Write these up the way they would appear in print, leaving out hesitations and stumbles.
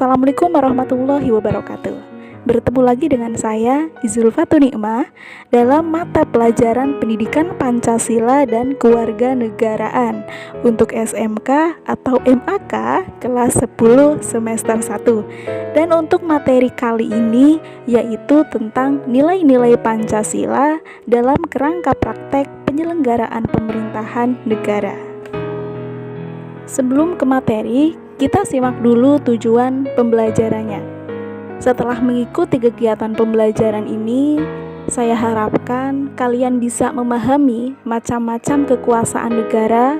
Assalamualaikum warahmatullahi wabarakatuh. Bertemu lagi dengan saya, Zulfatul Nikmah, dalam mata pelajaran Pendidikan Pancasila dan Kewarganegaraan untuk SMK atau MAK kelas 10 semester 1. Dan untuk materi kali ini yaitu tentang nilai-nilai Pancasila dalam kerangka praktek penyelenggaraan pemerintahan negara. Sebelum ke materi, kita simak dulu tujuan pembelajarannya. Setelah mengikuti kegiatan pembelajaran ini, saya harapkan kalian bisa memahami macam-macam kekuasaan negara,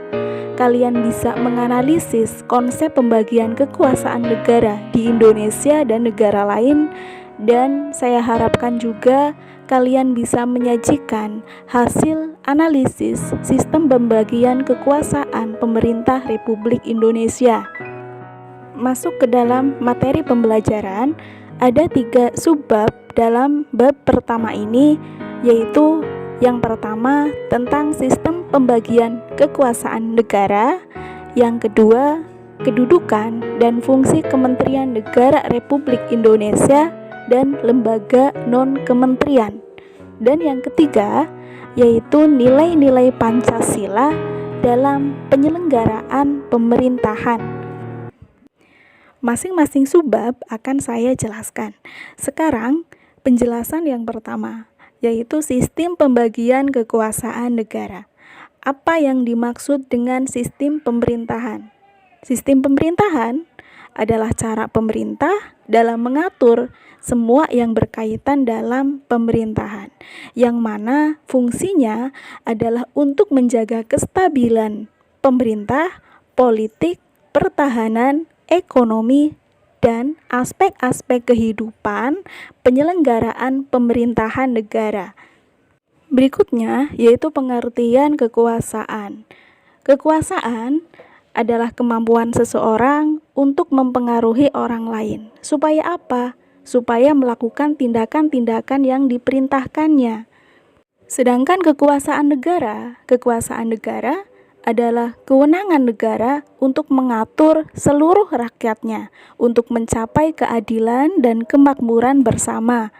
kalian bisa menganalisis konsep pembagian kekuasaan negara di Indonesia dan negara lain, dan saya harapkan juga kalian bisa menyajikan hasil analisis sistem pembagian kekuasaan pemerintah Republik Indonesia. Masuk ke dalam materi pembelajaran, ada 3 subbab dalam bab pertama ini, yaitu yang pertama tentang sistem pembagian kekuasaan negara, yang kedua kedudukan dan fungsi Kementerian Negara Republik Indonesia dan lembaga non-kementerian, dan yang ketiga yaitu nilai-nilai Pancasila dalam penyelenggaraan pemerintahan. Masing-masing subbab akan saya jelaskan. Sekarang penjelasan yang pertama, yaitu sistem pembagian kekuasaan negara. Apa yang dimaksud dengan sistem pemerintahan? Sistem pemerintahan adalah cara pemerintah dalam mengatur semua yang berkaitan dalam pemerintahan, yang mana fungsinya adalah untuk menjaga kestabilan pemerintah, politik, pertahanan, ekonomi, dan aspek-aspek kehidupan penyelenggaraan pemerintahan negara. Berikutnya yaitu pengertian kekuasaan. Kekuasaan adalah kemampuan seseorang untuk mempengaruhi orang lain. Supaya apa? Supaya melakukan tindakan-tindakan yang diperintahkannya. Sedangkan kekuasaan negara adalah kewenangan negara untuk mengatur seluruh rakyatnya untuk mencapai keadilan dan kemakmuran bersama.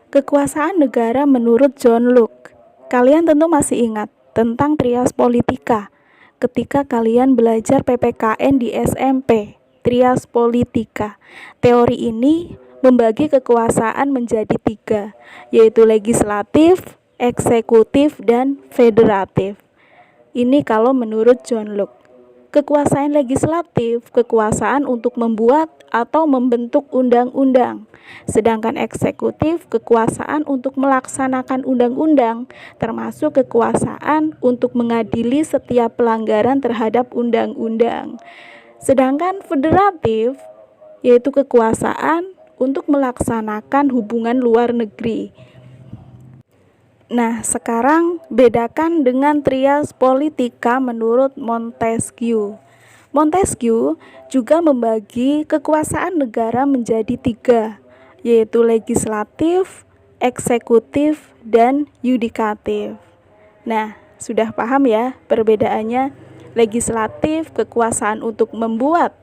Kekuasaan negara menurut John Locke. Kalian tentu masih ingat tentang trias politika ketika kalian belajar PPKN di SMP, trias politika. Teori ini membagi kekuasaan menjadi 3, yaitu legislatif, eksekutif, dan federatif. Ini kalau menurut John Locke. Kekuasaan legislatif, kekuasaan untuk membuat atau membentuk undang-undang. Sedangkan eksekutif, kekuasaan untuk melaksanakan undang-undang, termasuk kekuasaan untuk mengadili setiap pelanggaran terhadap undang-undang. Sedangkan federatif, yaitu kekuasaan untuk melaksanakan hubungan luar negeri. Nah, sekarang bedakan dengan trias politika menurut Montesquieu. Montesquieu juga membagi kekuasaan negara menjadi 3, yaitu legislatif, eksekutif, dan yudikatif. Nah, sudah paham ya perbedaannya? Legislatif, kekuasaan untuk membuat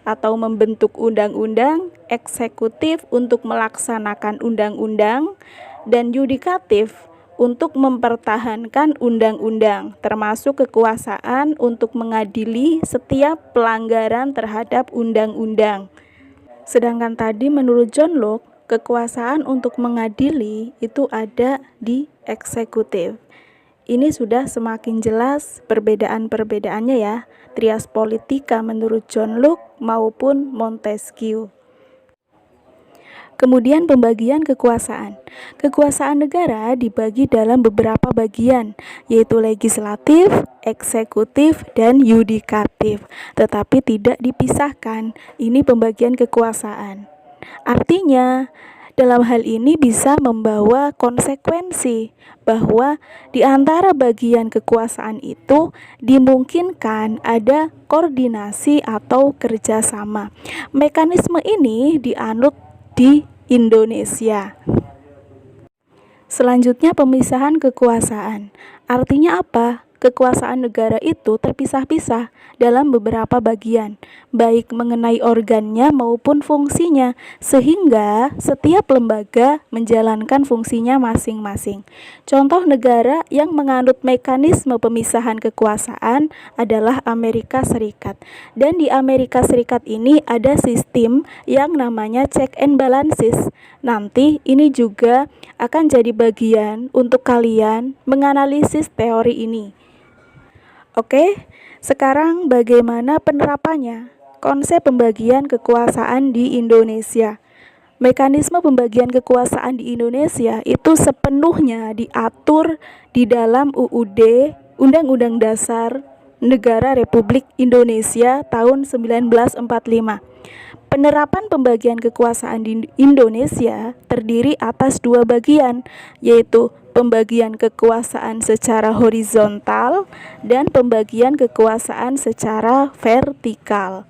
atau membentuk undang-undang, eksekutif untuk melaksanakan undang-undang, dan yudikatif untuk mempertahankan undang-undang, termasuk kekuasaan untuk mengadili setiap pelanggaran terhadap undang-undang. Sedangkan tadi menurut John Locke, kekuasaan untuk mengadili itu ada di eksekutif. Ini sudah semakin jelas perbedaan-perbedaannya ya, trias politika menurut John Locke maupun Montesquieu. Kemudian pembagian kekuasaan. Kekuasaan negara dibagi dalam beberapa bagian, yaitu legislatif, eksekutif, dan yudikatif, tetapi tidak dipisahkan. Ini pembagian kekuasaan. Artinya, dalam hal ini bisa membawa konsekuensi bahwa di antara bagian kekuasaan itu dimungkinkan ada koordinasi atau kerjasama. Mekanisme ini dianut di Indonesia. Selanjutnya pemisahan kekuasaan. Artinya apa? kekuasaan negara itu terpisah-pisah dalam beberapa bagian, baik mengenai organnya maupun fungsinya, sehingga setiap lembaga menjalankan fungsinya masing-masing. Contoh negara yang menganut mekanisme pemisahan kekuasaan adalah Amerika Serikat. Dan di Amerika Serikat ini ada sistem yang namanya check and balances. Nanti ini juga akan jadi bagian untuk kalian menganalisis teori ini. Oke, sekarang bagaimana penerapannya? Konsep pembagian kekuasaan di Indonesia. Mekanisme pembagian kekuasaan di Indonesia itu sepenuhnya diatur di dalam UUD, Undang-Undang Dasar Negara Republik Indonesia tahun 1945. Penerapan pembagian kekuasaan di Indonesia terdiri atas dua bagian, yaitu pembagian kekuasaan secara horizontal dan pembagian kekuasaan secara vertikal.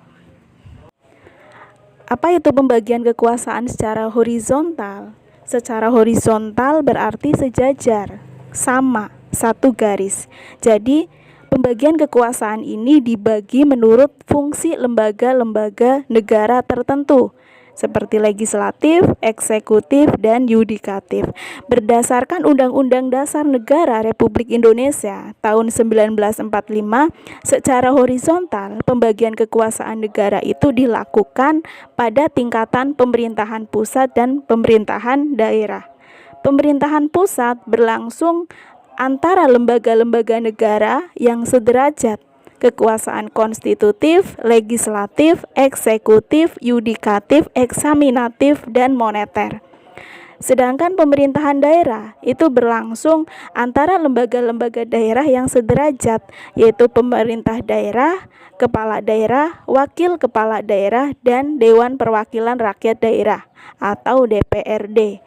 Apa itu pembagian kekuasaan secara horizontal? Secara horizontal berarti sejajar, sama, satu garis. Jadi, pembagian kekuasaan ini dibagi menurut fungsi lembaga-lembaga negara tertentu, seperti legislatif, eksekutif, dan yudikatif. Berdasarkan Undang-Undang Dasar Negara Republik Indonesia tahun 1945, secara horizontal, pembagian kekuasaan negara itu dilakukan pada tingkatan pemerintahan pusat dan pemerintahan daerah. Pemerintahan pusat berlangsung antara lembaga-lembaga negara yang sederajat, kekuasaan konstitutif, legislatif, eksekutif, yudikatif, eksaminatif, dan moneter. Sedangkan pemerintahan daerah itu berlangsung antara lembaga-lembaga daerah yang sederajat, yaitu pemerintah daerah, kepala daerah, wakil kepala daerah, dan Dewan Perwakilan Rakyat Daerah atau DPRD.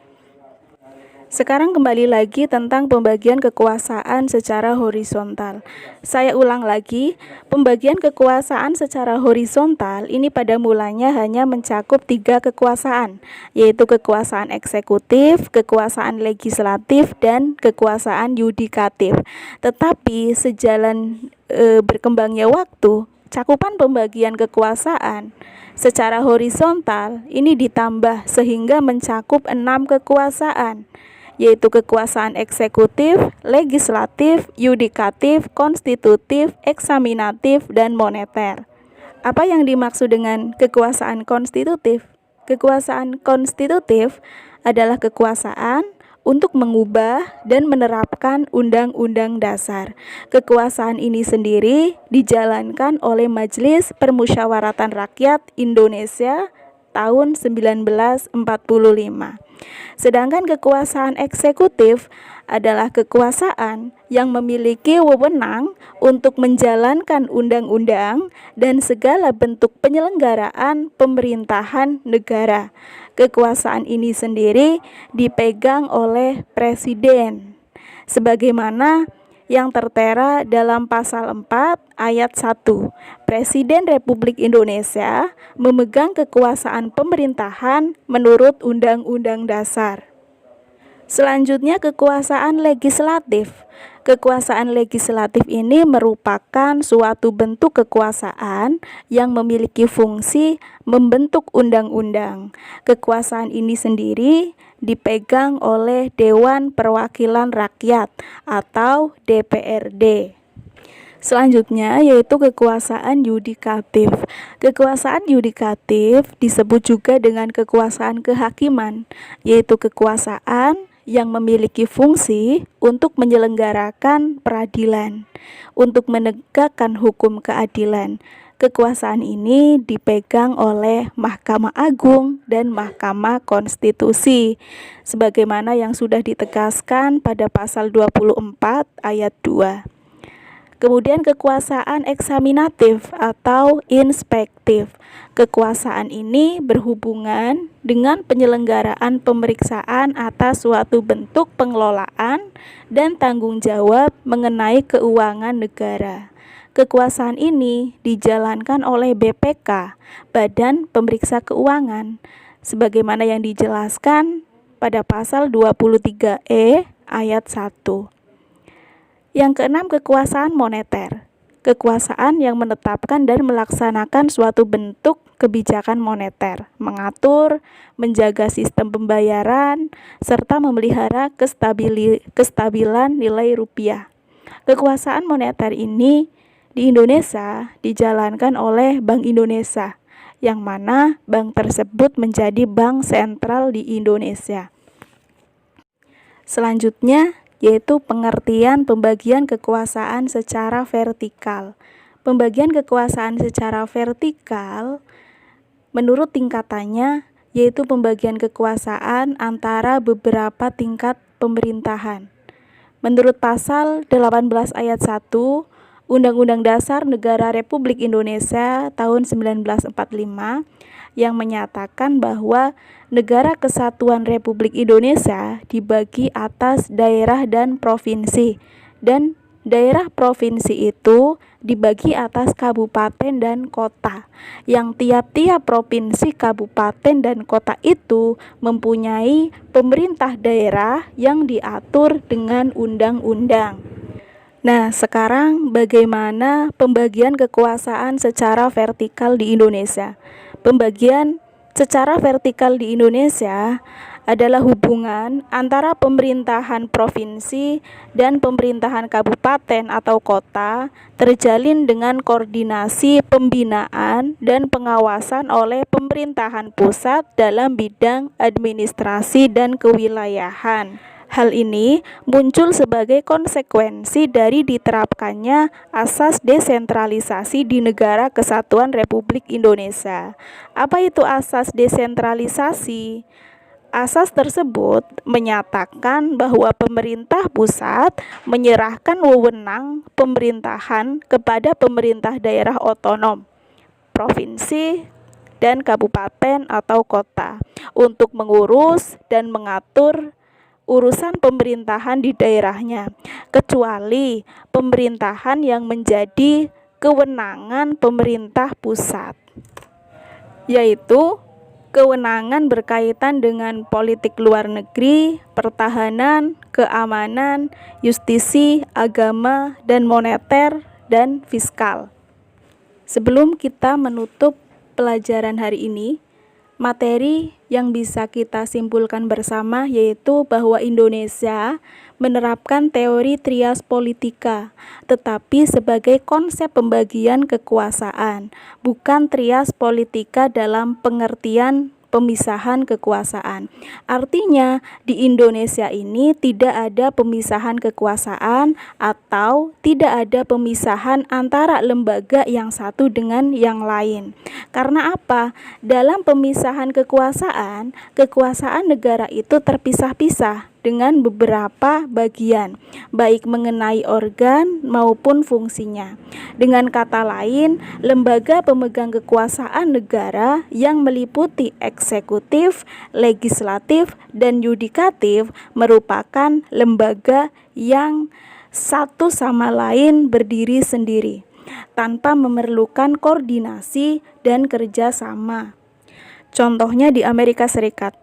Sekarang kembali lagi tentang pembagian kekuasaan secara horizontal. Saya ulang lagi, pembagian kekuasaan secara horizontal ini pada mulanya hanya mencakup 3 kekuasaan, yaitu kekuasaan eksekutif, kekuasaan legislatif, dan kekuasaan yudikatif. Tetapi sejalan berkembangnya waktu, cakupan pembagian kekuasaan secara horizontal ini ditambah sehingga mencakup 6 kekuasaan, yaitu kekuasaan eksekutif, legislatif, yudikatif, konstitutif, eksaminatif, dan moneter. Apa yang dimaksud dengan kekuasaan konstitutif? Kekuasaan konstitutif adalah kekuasaan untuk mengubah dan menerapkan undang-undang dasar. Kekuasaan ini sendiri dijalankan oleh Majelis Permusyawaratan Rakyat Indonesia tahun 1945. Sedangkan kekuasaan eksekutif adalah kekuasaan yang memiliki wewenang untuk menjalankan undang-undang dan segala bentuk penyelenggaraan pemerintahan negara. Kekuasaan ini sendiri dipegang oleh Presiden, sebagaimana yang tertera dalam pasal 4 ayat 1. Presiden Republik Indonesia memegang kekuasaan pemerintahan menurut Undang-Undang Dasar. Selanjutnya kekuasaan legislatif. Kekuasaan legislatif ini merupakan suatu bentuk kekuasaan yang memiliki fungsi membentuk undang-undang. Kekuasaan ini sendiri dipegang oleh Dewan Perwakilan Rakyat atau DPRD. Selanjutnya yaitu kekuasaan yudikatif. Kekuasaan yudikatif disebut juga dengan kekuasaan kehakiman, yaitu kekuasaan yang memiliki fungsi untuk menyelenggarakan peradilan, untuk menegakkan hukum keadilan. Kekuasaan ini dipegang oleh Mahkamah Agung dan Mahkamah Konstitusi, sebagaimana yang sudah ditegaskan pada pasal 24 ayat 2. Kemudian kekuasaan eksaminatif atau inspektif. Kekuasaan ini berhubungan dengan penyelenggaraan pemeriksaan atas suatu bentuk pengelolaan dan tanggung jawab mengenai keuangan negara. Kekuasaan ini dijalankan oleh BPK, Badan Pemeriksa Keuangan, sebagaimana yang dijelaskan pada pasal 23E ayat 1. Yang keenam, kekuasaan moneter. Kekuasaan yang menetapkan dan melaksanakan suatu bentuk kebijakan moneter, mengatur, menjaga sistem pembayaran, serta memelihara kestabilan nilai rupiah. Kekuasaan moneter ini di Indonesia dijalankan oleh Bank Indonesia, yang mana bank tersebut menjadi bank sentral di Indonesia. Selanjutnya yaitu pengertian pembagian kekuasaan secara vertikal. Pembagian kekuasaan secara vertikal menurut tingkatannya yaitu pembagian kekuasaan antara beberapa tingkat pemerintahan. Menurut pasal 18 ayat 1 Undang-Undang Dasar Negara Republik Indonesia tahun 1945 yang menyatakan bahwa Negara Kesatuan Republik Indonesia dibagi atas daerah dan provinsi, dan daerah provinsi itu dibagi atas kabupaten dan kota, yang tiap-tiap provinsi, kabupaten, dan kota itu mempunyai pemerintah daerah yang diatur dengan undang-undang. Nah, sekarang bagaimana pembagian kekuasaan secara vertikal di Indonesia? Pembagian secara vertikal di Indonesia adalah hubungan antara pemerintahan provinsi dan pemerintahan kabupaten atau kota terjalin dengan koordinasi pembinaan dan pengawasan oleh pemerintahan pusat dalam bidang administrasi dan kewilayahan. Hal ini muncul sebagai konsekuensi dari diterapkannya asas desentralisasi di Negara Kesatuan Republik Indonesia. Apa itu asas desentralisasi? Asas tersebut menyatakan bahwa pemerintah pusat menyerahkan wewenang pemerintahan kepada pemerintah daerah otonom, provinsi, dan kabupaten atau kota untuk mengurus dan mengatur urusan pemerintahan di daerahnya, kecuali pemerintahan yang menjadi kewenangan pemerintah pusat, yaitu kewenangan berkaitan dengan politik luar negeri, pertahanan, keamanan, justisi, agama, dan moneter, dan fiskal. Sebelum kita menutup pelajaran hari ini, materi yang bisa kita simpulkan bersama yaitu bahwa Indonesia menerapkan teori trias politika, tetapi sebagai konsep pembagian kekuasaan, bukan trias politika dalam pengertian pemisahan kekuasaan. Artinya di Indonesia ini tidak ada pemisahan kekuasaan atau tidak ada pemisahan antara lembaga yang satu dengan yang lain. Karena apa? Dalam pemisahan kekuasaan negara itu terpisah-pisah dengan beberapa bagian, baik mengenai organ maupun fungsinya. Dengan kata lain, lembaga pemegang kekuasaan negara yang meliputi eksekutif, legislatif, dan yudikatif merupakan lembaga yang satu sama lain berdiri sendiri, tanpa memerlukan koordinasi dan kerjasama. Contohnya di Amerika Serikat.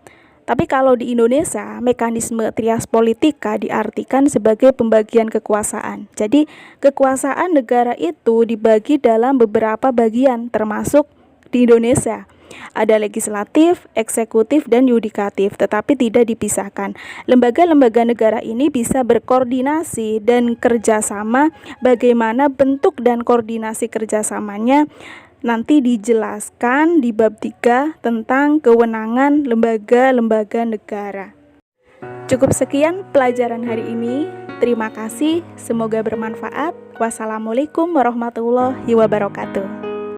Tapi kalau di Indonesia, mekanisme trias politika diartikan sebagai pembagian kekuasaan. Jadi, kekuasaan negara itu dibagi dalam beberapa bagian, termasuk di Indonesia. Ada legislatif, eksekutif, dan yudikatif, tetapi tidak dipisahkan. Lembaga-lembaga negara ini bisa berkoordinasi dan kerjasama. Bagaimana bentuk dan koordinasi kerjasamanya nanti dijelaskan di bab 3 tentang kewenangan lembaga-lembaga negara. Cukup sekian pelajaran hari ini. Terima kasih, semoga bermanfaat. Wassalamualaikum warahmatullahi wabarakatuh.